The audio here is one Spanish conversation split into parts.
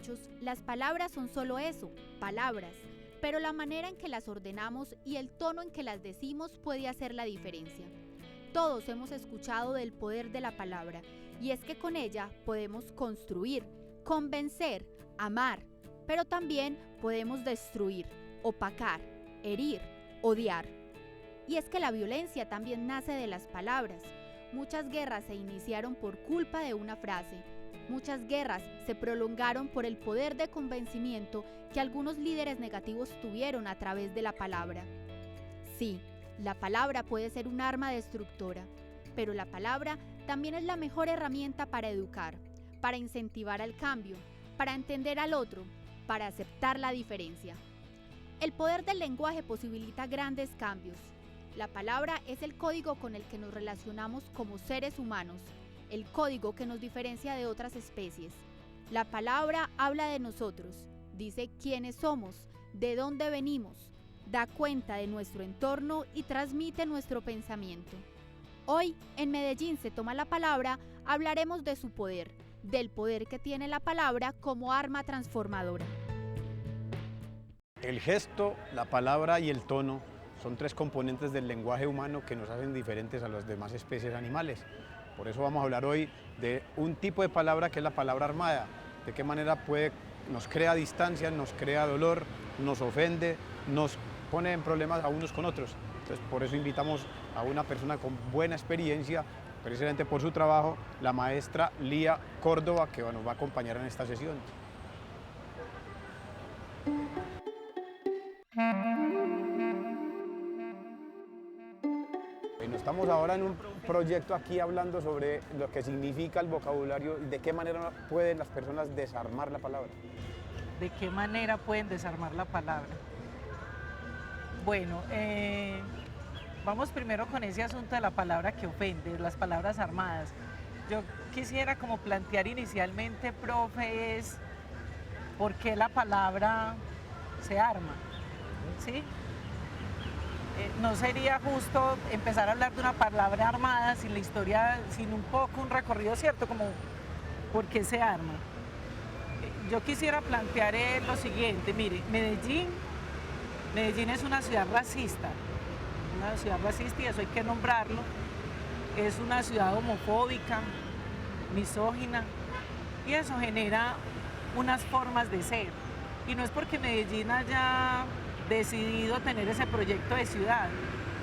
muchos, las palabras son solo eso, palabras, pero la manera en que las ordenamos y el tono en que las decimos puede hacer la diferencia. Todos hemos escuchado del poder de la palabra, y es que con ella podemos construir, convencer, amar, pero también podemos destruir, opacar, herir, odiar. Y es que la violencia también nace de las palabras. Muchas guerras se iniciaron por culpa de una frase. Muchas guerras se prolongaron por el poder de convencimiento que algunos líderes negativos tuvieron a través de la palabra. Sí, la palabra puede ser un arma destructora, pero la palabra también es la mejor herramienta para educar, para incentivar al cambio, para entender al otro, para aceptar la diferencia. El poder del lenguaje posibilita grandes cambios. La palabra es el código con el que nos relacionamos como seres humanos, el código que nos diferencia de otras especies. La palabra habla de nosotros, dice quiénes somos, de dónde venimos, da cuenta de nuestro entorno y transmite nuestro pensamiento. Hoy, en Medellín se toma la palabra, hablaremos de su poder, del poder que tiene la palabra como arma transformadora. El gesto, la palabra y el tono son tres componentes del lenguaje humano que nos hacen diferentes a las demás especies animales. Por eso vamos a hablar hoy de un tipo de palabra que es la palabra armada. De qué manera nos crea distancia, nos crea dolor, nos ofende, nos pone en problemas a unos con otros. Entonces, por eso invitamos a una persona con buena experiencia, precisamente por su trabajo, la maestra Lía Córdoba, que nos va a acompañar en esta sesión. Bueno, estamos ahora en un proyecto aquí hablando sobre lo que significa el vocabulario y de qué manera pueden las personas desarmar la palabra. ¿De qué manera pueden desarmar la palabra? Bueno, vamos primero con ese asunto de la palabra que ofende, las palabras armadas. Yo quisiera como plantear inicialmente, profe, es por qué la palabra se arma, ¿sí? No sería justo empezar a hablar de una palabra armada sin la historia, sin un poco un recorrido cierto, como por qué se arma. Yo quisiera plantear lo siguiente, mire, Medellín es una ciudad racista y eso hay que nombrarlo. Es una ciudad homofóbica, misógina, y eso genera unas formas de ser. Y no es porque Medellín haya decidido tener ese proyecto de ciudad,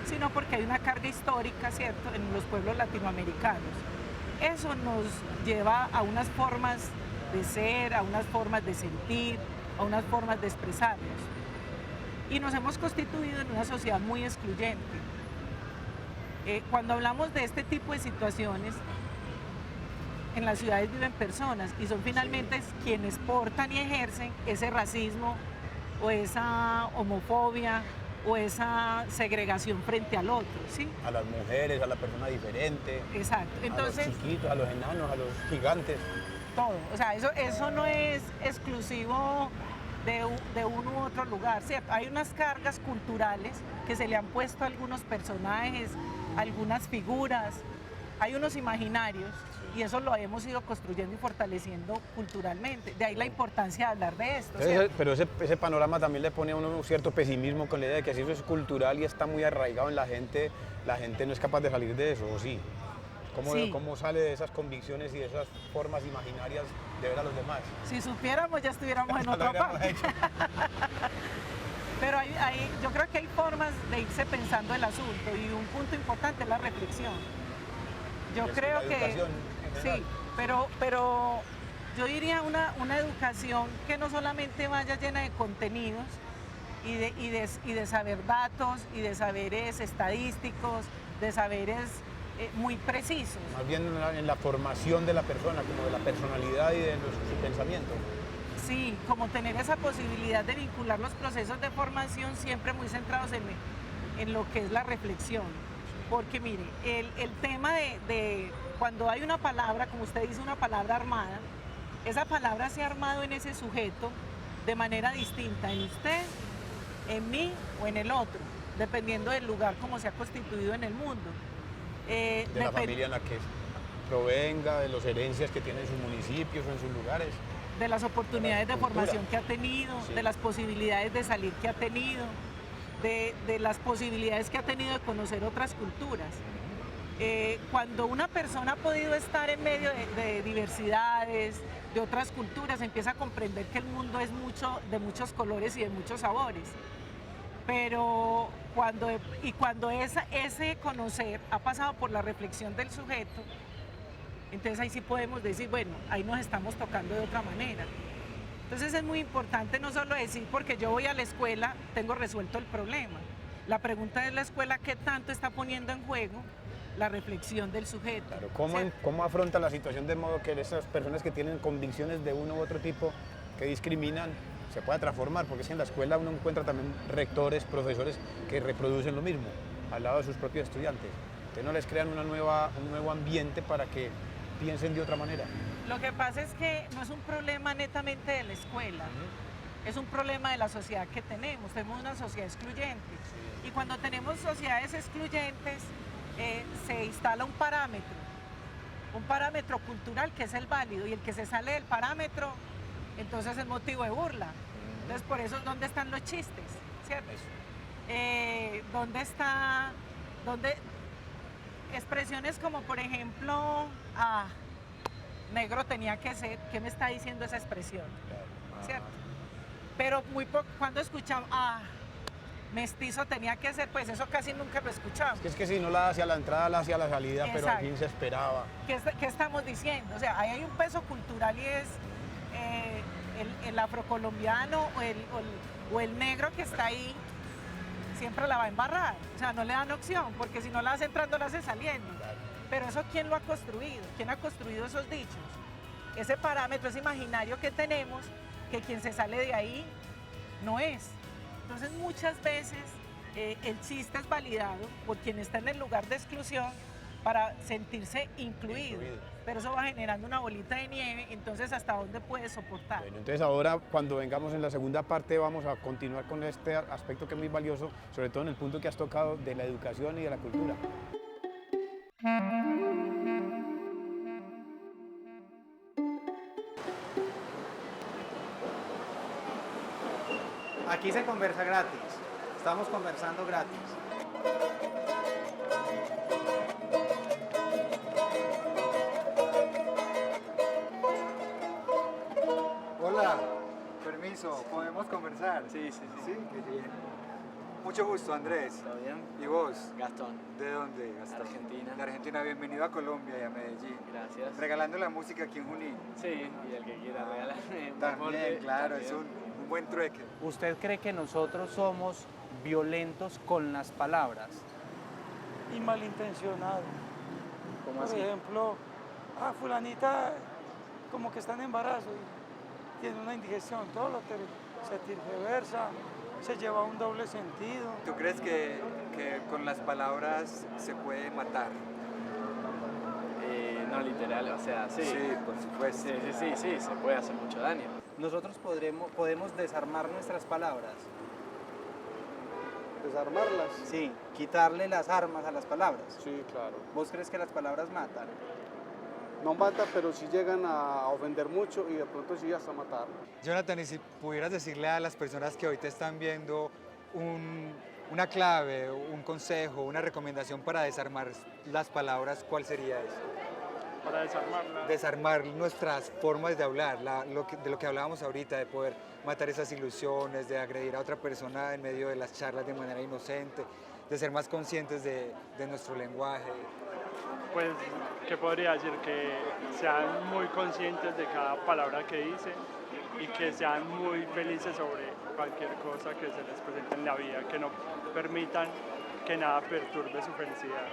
sino porque hay una carga histórica, ¿cierto?, en los pueblos latinoamericanos. Eso nos lleva a unas formas de ser, a unas formas de sentir, a unas formas de expresarnos. Y nos hemos constituido en una sociedad muy excluyente. Cuando hablamos de este tipo de situaciones, en las ciudades viven personas y son finalmente quienes portan y ejercen ese racismo o esa homofobia o esa segregación frente al otro, ¿sí? A las mujeres, a la persona diferente. Exacto. Entonces, a los chiquitos, a los enanos, a los gigantes. Todo. O sea, eso no es exclusivo de un u otro lugar, ¿cierto? Hay unas cargas culturales que se le han puesto a algunos personajes, algunas figuras, hay unos imaginarios, y eso lo hemos ido construyendo y fortaleciendo culturalmente. De ahí la importancia de hablar de esto. Pero ese panorama también le pone a uno un cierto pesimismo con la idea de que si eso es cultural y está muy arraigado en la gente no es capaz de salir de eso, ¿o sí? ¿Cómo sale de esas convicciones y de esas formas imaginarias de ver a los demás? Si supiéramos ya estuviéramos en otra parte. Pero yo creo que hay formas de irse pensando el asunto y un punto importante es la reflexión. Yo creo que sí, pero yo diría una educación que no solamente vaya llena de contenidos y de saber datos y de saberes estadísticos, de saberes muy precisos. Más bien en la formación de la persona, como de la personalidad y de su pensamiento. Sí, como tener esa posibilidad de vincular los procesos de formación siempre muy centrados en lo que es la reflexión. Porque mire, el tema de cuando hay una palabra, como usted dice, una palabra armada, esa palabra se ha armado en ese sujeto de manera distinta, en usted, en mí o en el otro, dependiendo del lugar como se ha constituido en el mundo. De la familia en la que provenga, de las herencias que tiene en sus municipios o en sus lugares. de las oportunidades de Cultura. formación que ha tenido, Sí. de las posibilidades de salir que ha tenido, de las posibilidades que ha tenido de conocer otras culturas. Cuando una persona ha podido estar en medio de diversidades, de otras culturas, empieza a comprender que el mundo es de muchos colores y de muchos sabores. Pero cuando ese conocer ha pasado por la reflexión del sujeto, entonces ahí sí podemos decir, bueno, ahí nos estamos tocando de otra manera. Entonces es muy importante no solo decir, porque yo voy a la escuela, tengo resuelto el problema. La pregunta es la escuela, ¿qué tanto está poniendo en juego la reflexión del sujeto? Claro, ¿Cierto? ¿cómo afronta la situación de modo que esas personas que tienen convicciones de uno u otro tipo, que discriminan, se pueda transformar? Porque es que en la escuela uno encuentra también rectores, profesores que reproducen lo mismo al lado de sus propios estudiantes. Entonces no les crean un nuevo ambiente para que piensen de otra manera. Lo que pasa es que no es un problema netamente de la escuela, es un problema de la sociedad que tenemos. Tenemos una sociedad excluyente. Y cuando tenemos sociedades excluyentes, se instala un parámetro cultural que es el válido, y el que se sale del parámetro, entonces es motivo de burla. Entonces por eso, ¿dónde están los chistes? ¿Cierto? ¿Dónde expresiones como, por ejemplo, negro tenía que ser? ¿Qué me está diciendo esa expresión? ¿Cierto? Pero muy poco, cuando escuchamos, mestizo tenía que ser, pues eso casi nunca lo escuchamos. Es que si no la hacia la entrada, la hacia la salida, pero al Exacto. fin se esperaba. ¿Qué estamos diciendo? O sea, ahí hay un peso cultural, y es el afrocolombiano o el negro que está ahí, siempre la va a embarrar. O sea, no le dan opción, porque si no la hace entrando, la hace saliendo. Pero eso, ¿quién lo ha construido? ¿Quién ha construido esos dichos? Ese parámetro, ese imaginario que tenemos, que quien se sale de ahí no es. Entonces muchas veces el chiste es validado por quien está en el lugar de exclusión para sentirse incluido. Pero eso va generando una bolita de nieve, entonces ¿hasta dónde puede soportar? Bueno, entonces ahora cuando vengamos en la segunda parte vamos a continuar con este aspecto que es muy valioso, sobre todo en el punto que has tocado de la educación y de la cultura. Aquí se conversa gratis. Estamos conversando gratis. Hola, permiso, ¿podemos conversar? Sí, sí, sí. Sí, qué bien. Mucho gusto, Andrés. ¿Todo bien? ¿Y vos? Gastón. ¿De dónde, Gastón? Argentina. De Argentina, bienvenido a Colombia y a Medellín. Gracias. Regalando la música aquí en Junín. Sí, y el que quiera regalarme un También, aporte, claro, también. es un buen trueque. ¿Usted cree que nosotros somos violentos con las palabras? Y malintencionado. ¿Cómo Por así? ejemplo, fulanita como que está en embarazo y tiene una indigestión, se tergiversa, se lleva un doble sentido. ¿Tú crees que con las palabras se puede matar? No literal, o sea, sí. Sí, por supuesto. Sí, se puede hacer mucho daño. Nosotros podemos desarmar nuestras palabras. ¿Desarmarlas? Sí, quitarle las armas a las palabras. Sí, claro. ¿Vos crees que las palabras matan? No mata, pero sí llegan a ofender mucho y de pronto sí hasta matar. Jonathan, y si pudieras decirle a las personas que hoy te están viendo una clave, un consejo, una recomendación para desarmar las palabras, ¿cuál sería eso? Para desarmarla. Desarmar nuestras formas de hablar, de lo que hablábamos ahorita, de poder matar esas ilusiones, de agredir a otra persona en medio de las charlas de manera inocente, de ser más conscientes de nuestro lenguaje. Pues, ¿qué podría decir? Que sean muy conscientes de cada palabra que dicen y que sean muy felices sobre cualquier cosa que se les presente en la vida, que no permitan que nada perturbe su felicidad.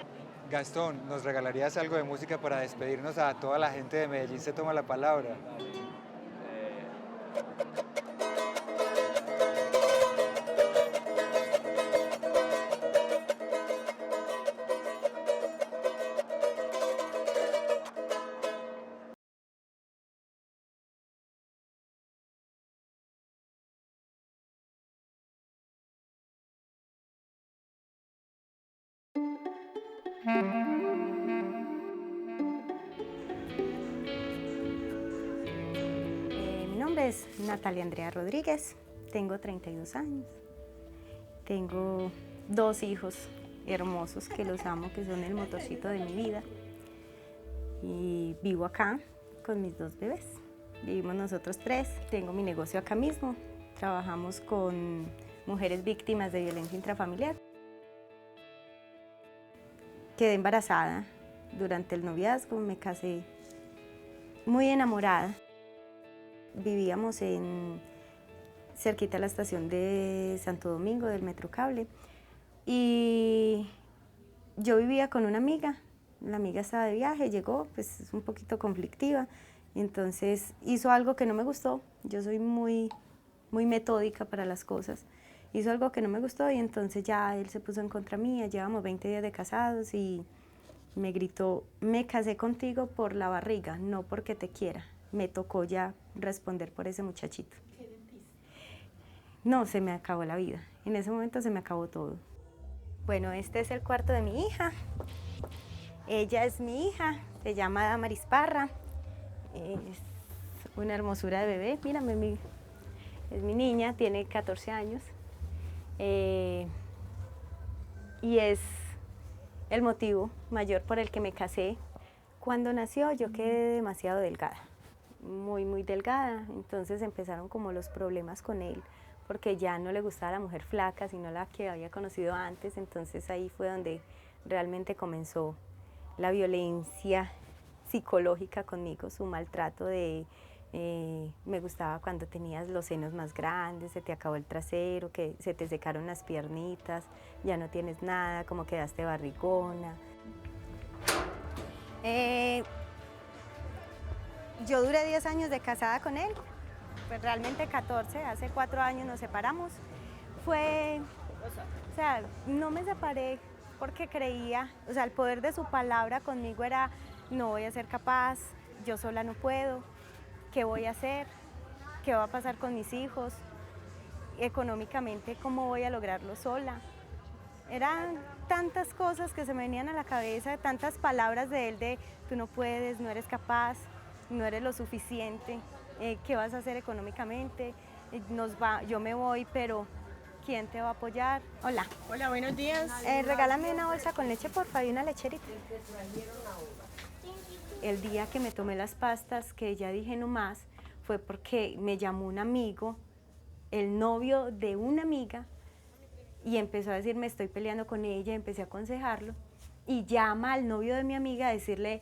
Gastón, ¿nos regalarías algo de música para despedirnos a toda la gente de Medellín Se Toma la Palabra? Mi nombre es Natalia Andrea Rodríguez, tengo 32 años, tengo 2 hijos hermosos que los amo, que son el motorcito de mi vida, y vivo acá con mis 2 bebés. Vivimos nosotros 3, tengo mi negocio acá mismo, trabajamos con mujeres víctimas de violencia intrafamiliar. Quedé embarazada durante el noviazgo, me casé muy enamorada. Vivíamos cerquita de la estación de Santo Domingo del Metrocable y yo vivía con una amiga. La amiga estaba de viaje, llegó, pues es un poquito conflictiva, y entonces hizo algo que no me gustó. Yo soy muy metódica para las cosas. Hizo algo que no me gustó y entonces ya él se puso en contra mía. Llevamos 20 días de casados y me gritó: me casé contigo por la barriga, no porque te quiera. Me tocó ya responder por ese muchachito. No, se me acabó la vida. En ese momento se me acabó todo. Bueno, este es el cuarto de mi hija. Ella es mi hija, se llama Damaris Parra. Es una hermosura de bebé. Mírame, es mi niña, tiene 14 años. Y es el motivo mayor por el que me casé. Cuando nació yo quedé demasiado delgada, muy delgada, entonces empezaron como los problemas con él, porque ya no le gustaba la mujer flaca, sino la que había conocido antes. Entonces ahí fue donde realmente comenzó la violencia psicológica conmigo, su maltrato de me gustaba cuando tenías los senos más grandes, se te acabó el trasero, que se te secaron las piernitas, ya no tienes nada, como quedaste barrigona. Yo duré 10 años de casada con él, pues realmente 14, hace 4 años nos separamos. O sea, no me separé porque creía, o sea, el poder de su palabra conmigo era: no voy a ser capaz, yo sola no puedo. ¿Qué voy a hacer? ¿Qué va a pasar con mis hijos? Económicamente, ¿cómo voy a lograrlo sola? Eran tantas cosas que se me venían a la cabeza, tantas palabras de él de: tú no puedes, no eres capaz, no eres lo suficiente, ¿qué vas a hacer económicamente? Yo me voy, pero ¿quién te va a apoyar? Hola. Hola, buenos días. Regálame una bolsa con leche, por favor, y una lecherita. El día que me tomé las pastas, que ya dije no más, fue porque me llamó un amigo, el novio de una amiga, y empezó a decirme: estoy peleando con ella. Empecé a aconsejarlo y llama al novio de mi amiga a decirle: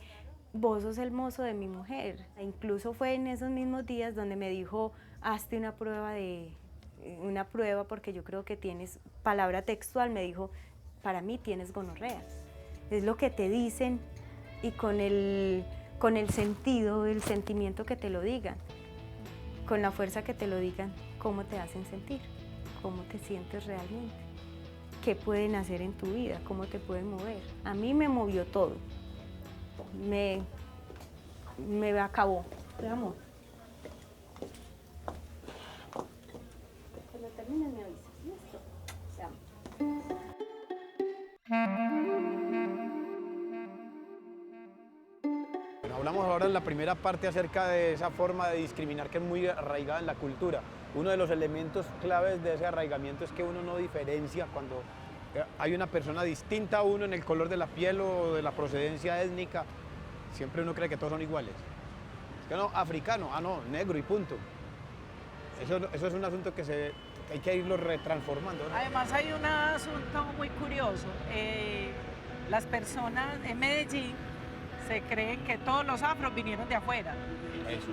vos sos el mozo de mi mujer. E incluso fue en esos mismos días donde me dijo: hazte una prueba porque yo creo que tienes, palabra textual, me dijo: para mí tienes gonorrea. Es lo que te dicen, y con el sentido, el sentimiento que te lo digan, con la fuerza que te lo digan, cómo te hacen sentir, cómo te sientes realmente, qué pueden hacer en tu vida, cómo te pueden mover. A mí me movió todo, me acabó. Te amo. Cuando termines me avisas. Listo. Te amo. Hablamos ahora en la primera parte acerca de esa forma de discriminar que es muy arraigada en la cultura. Uno de los elementos claves de ese arraigamiento es que uno no diferencia cuando hay una persona distinta a uno en el color de la piel o de la procedencia étnica. Siempre uno cree que todos son iguales. Es que no, africano, no, negro y punto. Eso es un asunto que hay que irlo retransformando, ¿no? Además hay un asunto muy curioso. Las personas en Medellín se creen que todos los afros vinieron de afuera. Eso.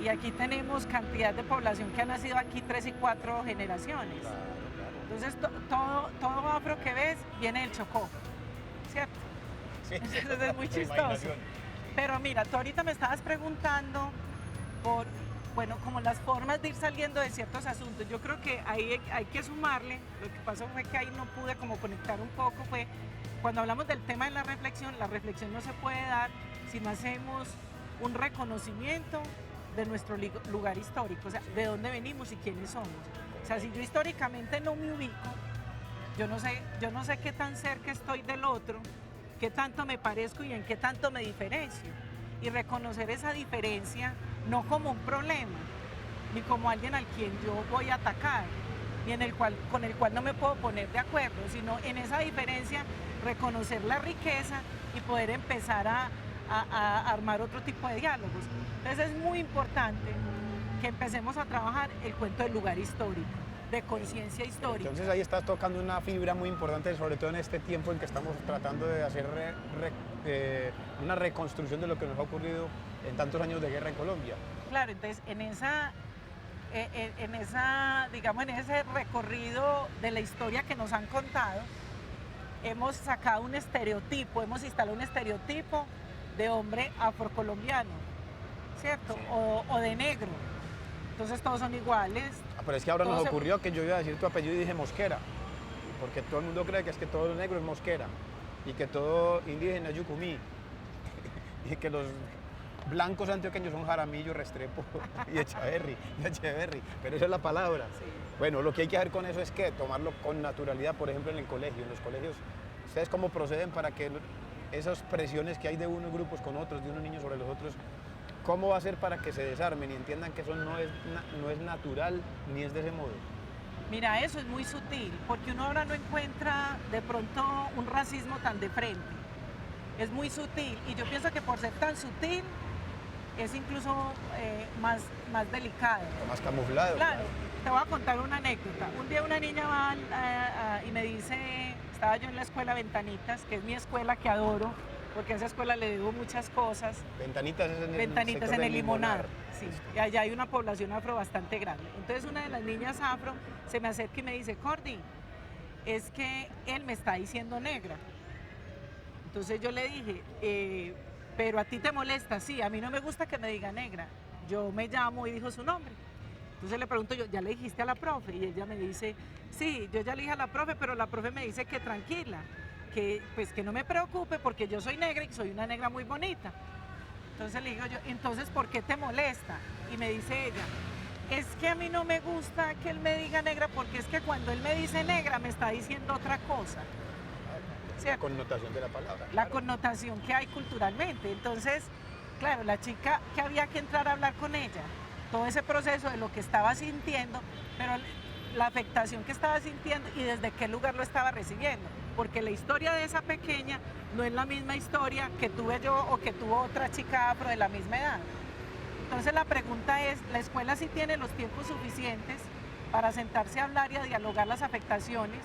Y aquí tenemos cantidad de población que ha nacido aquí 3 y 4 generaciones. Claro, claro. Entonces todo afro que ves viene del Chocó, ¿cierto? Sí. Entonces es muy chistoso. Pero mira, tú ahorita me estabas preguntando por, como las formas de ir saliendo de ciertos asuntos. Yo creo que ahí hay que sumarle, lo que pasó fue que ahí no pude como conectar un poco, fue cuando hablamos del tema de la reflexión no se puede dar si no hacemos un reconocimiento de nuestro lugar histórico, o sea, de dónde venimos y quiénes somos. O sea, si yo históricamente no me ubico, yo no sé qué tan cerca estoy del otro, qué tanto me parezco y en qué tanto me diferencio. Y reconocer esa diferencia no como un problema, ni como alguien al quien yo voy a atacar, ni con el cual no me puedo poner de acuerdo, sino en esa diferencia reconocer la riqueza y poder empezar a armar otro tipo de diálogos. Entonces es muy importante que empecemos a trabajar el cuento del lugar histórico, de conciencia histórica. Entonces ahí estás tocando una fibra muy importante, sobre todo en este tiempo en que estamos tratando de hacer una reconstrucción de lo que nos ha ocurrido en tantos años de guerra en Colombia. Claro, entonces digamos, en ese recorrido de la historia que nos han contado, hemos sacado un estereotipo, hemos instalado un estereotipo de hombre afrocolombiano, ¿cierto? Sí. O de negro. Entonces todos son iguales. Pero es que ahora nos ocurrió que yo iba a decir tu apellido y dije Mosquera, porque todo el mundo cree que es que todo negro es Mosquera y que todo indígena es Yucumí y que los blancos antioqueños son Jaramillo, Restrepo y Echeverry, pero esa es la palabra. Sí. Bueno, lo que hay que hacer con eso es que tomarlo con naturalidad, por ejemplo en el colegio. En los colegios, ¿ustedes cómo proceden para que esas presiones que hay de unos grupos con otros, de unos niños sobre los otros, cómo va a ser para que se desarmen y entiendan que eso no es natural ni es de ese modo? Mira, eso es muy sutil, porque uno ahora no encuentra de pronto un racismo tan de frente. Es muy sutil y yo pienso que por ser tan sutil es incluso más delicado. Más camuflado. Claro, te voy a contar una anécdota. Un día una niña va y me dice, estaba yo en la escuela Ventanitas, que es mi escuela que adoro, porque a esa escuela le debo muchas cosas. Ventanitas es en el Limonar, sí. Y allá hay una población afro bastante grande. Entonces una de las niñas afro se me acerca y me dice, Cordy, es que él me está diciendo negra. Entonces yo le dije, pero a ti te molesta, sí, a mí no me gusta que me diga negra. Yo me llamo y dijo su nombre. Entonces le pregunto yo, ¿ya le dijiste a la profe? Y ella me dice, sí, yo ya le dije a la profe, pero la profe me dice que tranquila, que pues que no me preocupe porque yo soy negra y soy una negra muy bonita. Entonces le digo yo, entonces ¿por qué te molesta? Y me dice ella, es que a mí no me gusta que él me diga negra porque es que cuando él me dice negra me está diciendo otra cosa. La connotación de la palabra. La connotación que hay culturalmente. Entonces, claro, la chica que había que entrar a hablar con ella, todo ese proceso de lo que estaba sintiendo, pero la afectación que estaba sintiendo y desde qué lugar lo estaba recibiendo. Porque la historia de esa pequeña no es la misma historia que tuve yo o que tuvo otra chica afro de la misma edad. Entonces la pregunta es, ¿la escuela sí tiene los tiempos suficientes para sentarse a hablar y a dialogar las afectaciones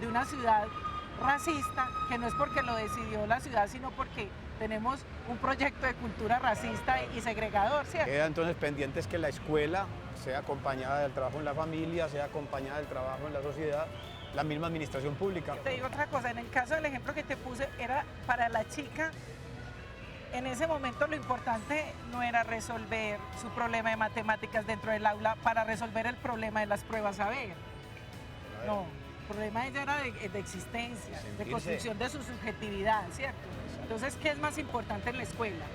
de una ciudad racista, que no es porque lo decidió la ciudad, sino porque tenemos un proyecto de cultura racista y segregador, ¿cierto? Queda entonces pendientes que la escuela sea acompañada del trabajo en la familia, sea acompañada del trabajo en la sociedad, la misma administración pública. Te digo otra cosa, en el caso del ejemplo que te puse, era para la chica, en ese momento lo importante no era resolver su problema de matemáticas dentro del aula para resolver el problema de las pruebas saber. No, el problema de ella era de existencia, de construcción de su subjetividad, ¿cierto? Entonces, ¿qué es más importante en la escuela?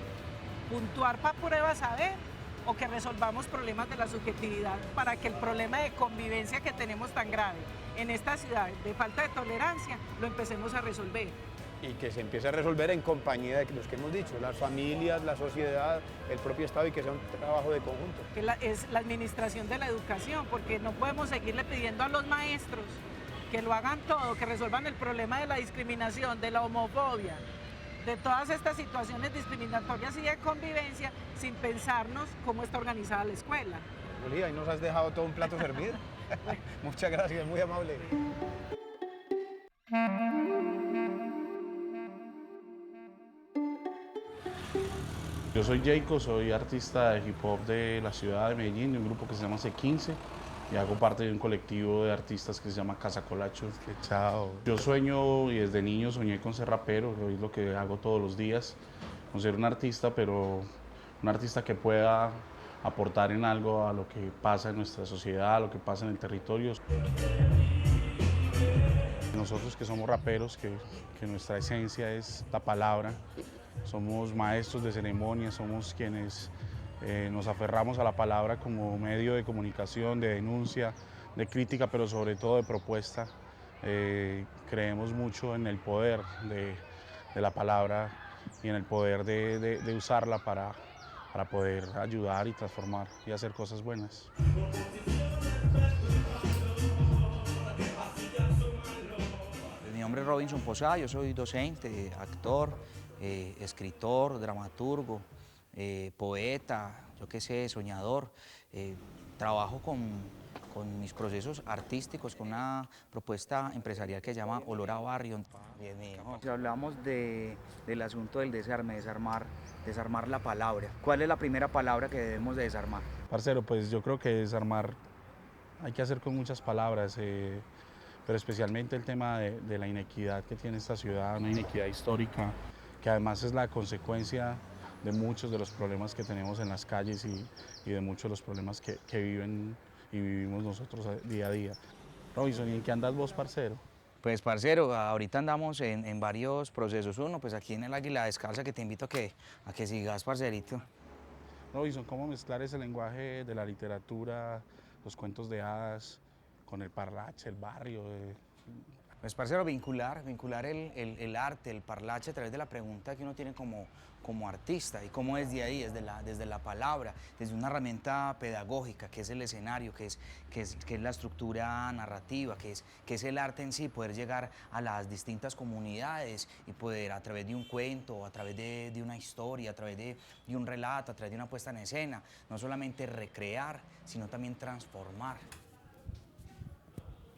¿Puntuar para pruebas saber o que resolvamos problemas de la subjetividad para que el problema de convivencia que tenemos tan grave en esta ciudad, de falta de tolerancia, lo empecemos a resolver? Y que se empiece a resolver en compañía de los que hemos dicho, las familias, la sociedad, el propio Estado, y que sea un trabajo de conjunto. Que es la administración de la educación, porque no podemos seguirle pidiendo a los maestros que lo hagan todo, que resuelvan el problema de la discriminación, de la homofobia, de todas estas situaciones discriminatorias y de convivencia, sin pensarnos cómo está organizada la escuela. Luli, ahí nos has dejado todo un plato servido. Muchas gracias, muy amable. Yo soy Jayco, soy artista de hip hop de la ciudad de Medellín, de un grupo que se llama C15, y hago parte de un colectivo de artistas que se llama Casa Colacho. Chao. Yo sueño, y desde niño soñé con ser rapero, hoy es lo que hago todos los días, con ser un artista, pero un artista que pueda aportar en algo a lo que pasa en nuestra sociedad, a lo que pasa en el territorio. Nosotros que somos raperos, que nuestra esencia es la palabra, somos maestros de ceremonia, somos quienes nos aferramos a la palabra como medio de comunicación, de denuncia, de crítica, pero sobre todo de propuesta. Creemos mucho en el poder de la palabra y en el poder de usarla para poder ayudar y transformar y hacer cosas buenas. Mi nombre es Robinson Posada, yo soy docente, actor, escritor, dramaturgo, poeta, yo qué sé, soñador. Trabajo con mis procesos artísticos, con una propuesta empresarial que se llama Olor a Barrio. Bien, mijo. Si hablamos del asunto del desarme, desarmar la palabra. ¿Cuál es la primera palabra que debemos de desarmar? Parcero, pues yo creo que desarmar hay que hacer con muchas palabras, pero especialmente el tema de la inequidad que tiene esta ciudad, una inequidad histórica, que además es la consecuencia de muchos de los problemas que tenemos en las calles y de muchos de los problemas que viven y vivimos nosotros día a día. Robinson, ¿y en qué andas vos, parcero? Pues, parcero, ahorita andamos en varios procesos. Uno, pues aquí en el Águila Descalza, que te invito a que sigas, parcerito. Robinson, ¿cómo mezclar ese lenguaje de la literatura, los cuentos de hadas, con el parlache, el barrio? Pues, parcero, vincular el arte, el parlache a través de la pregunta que uno tiene como artista y cómo desde ahí, desde la palabra, desde una herramienta pedagógica que es el escenario, que es la estructura narrativa, que es el arte en sí, poder llegar a las distintas comunidades y poder a través de un cuento, a través de una historia, a través de un relato, a través de una puesta en escena, no solamente recrear, sino también transformar.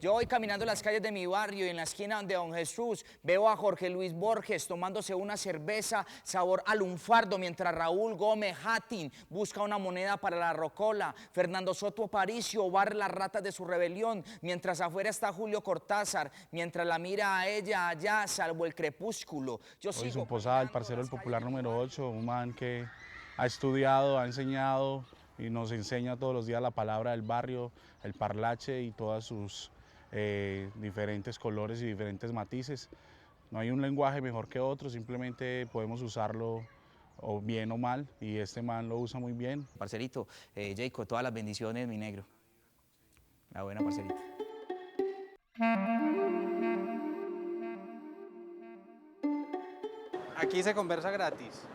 Yo voy caminando las calles de mi barrio y en la esquina de Don Jesús veo a Jorge Luis Borges tomándose una cerveza sabor a lunfardo, mientras Raúl Gómez Hattin busca una moneda para la rocola, Fernando Soto Aparicio barre las ratas de su rebelión, mientras afuera está Julio Cortázar, mientras la mira a ella allá salvo el crepúsculo. Robinson Posada, el parcero del Popular número 8, un man que ha estudiado, ha enseñado y nos enseña todos los días la palabra del barrio, el parlache y todas sus diferentes colores y diferentes matices. No hay un lenguaje mejor que otro, simplemente podemos usarlo o bien o mal, y este man lo usa muy bien. Parcerito, Jacob, todas las bendiciones, mi negro. La buena, parcerito. Aquí se conversa gratis.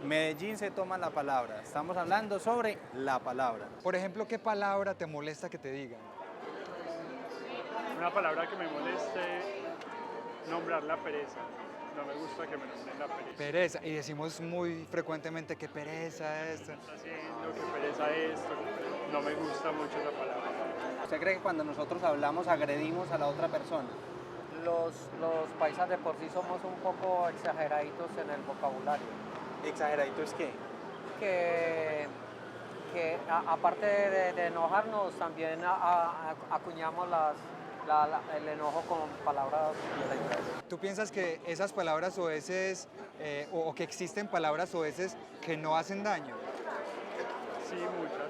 Medellín se toma la palabra. Estamos hablando sobre la palabra. Por ejemplo, ¿qué palabra te molesta que te digan? Una palabra que me moleste, nombrar la pereza. No me gusta que me nombren la pereza. Pereza, y decimos muy frecuentemente que pereza esto. Está haciendo, que pereza esto, no me gusta mucho esa palabra. ¿Usted cree que cuando nosotros hablamos agredimos a la otra persona? Los paisas de por sí somos un poco exageraditos en el vocabulario. ¿Exageradito es qué? Que aparte de enojarnos, también acuñamos el enojo con palabras violentas. ¿Tú piensas que esas palabras soeces o que existen palabras soeces que no hacen daño? Sí, muchas.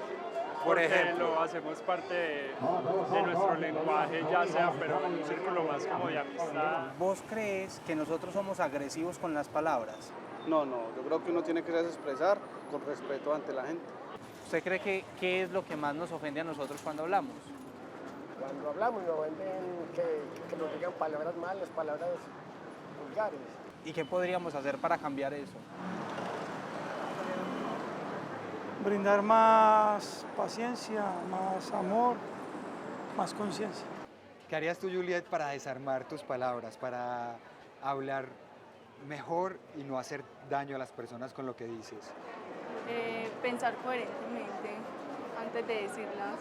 Por Porque ejemplo, lo hacemos parte de nuestro lenguaje, ya sea, pero en un círculo más como de amistad. ¿Vos crees que nosotros somos agresivos con las palabras? No, yo creo que uno tiene que expresar con respeto ante la gente. ¿Usted cree que qué es lo que más nos ofende a nosotros cuando hablamos? Cuando hablamos nos ofenden que nos digan palabras malas, palabras vulgares. ¿Y qué podríamos hacer para cambiar eso? Brindar más paciencia, más amor, más conciencia. ¿Qué harías tú, Juliet, para desarmar tus palabras, para hablar mejor y no hacer daño a las personas con lo que dices? Pensar coherentemente antes de decirlas.